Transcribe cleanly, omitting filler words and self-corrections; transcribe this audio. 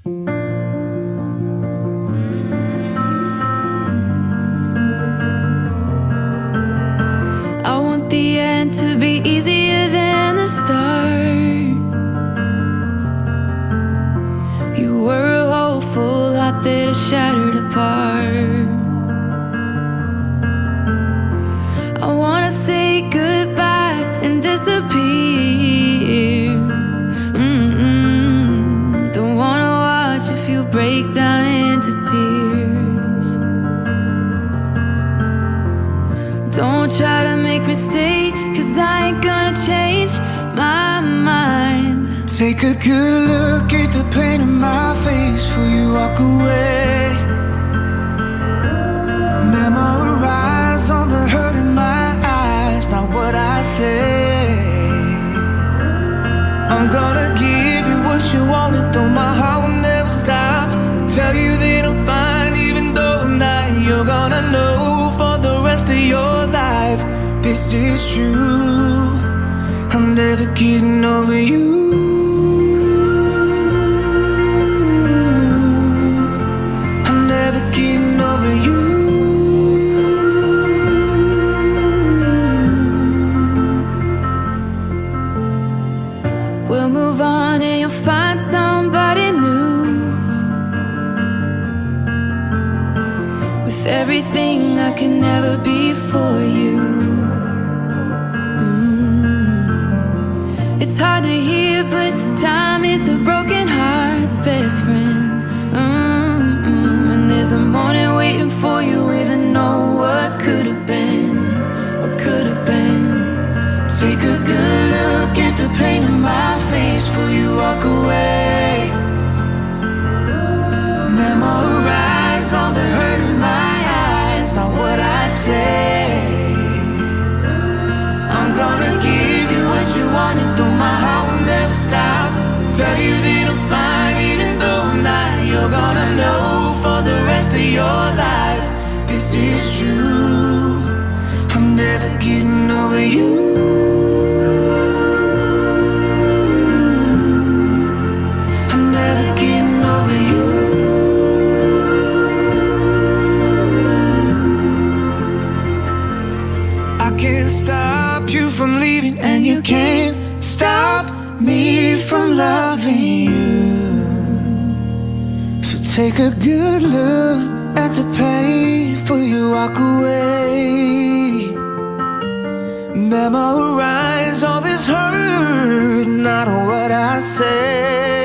I want the end to be easier than the start. You were a hopeful heart that is shattered apart. I wanna say goodbye and disappear. Don't wanna watch if you break down into tears. Don't try to make me stay, 'cause I ain't gonna change my mind. Take a good look at the pain in my face before you walk away. Memorize all the hurt in my eyes, not what I say. I'm gonna give you what you wanted, though my heart will never stop. Tell you that I'm fine, even though I'm not. You're gonna know for the rest of your life, this is true. I'm never getting over you. I'm never getting over you. We'll move on and you'll find somebody new. With everything I can never be for you. It's hard to hear, but time is a broken heart's best friend. And there's a morning waiting for you with a know what could have been, what could have been. Take a good look at the pain in my face before you walk away. Memorize all the hurt in my eyes, not what I say. I'm gonna give you what you wanted, though my heart will never stop. Tell you that I'm fine, even though I'm not. You're gonna know for the rest of your life, this is true. I'm never getting over you. I'm never getting over you. I can't stop you from leaving, and you can't stop me from loving you. So take a good look at the pain before you walk away. Memorize all this hurt, not what I say.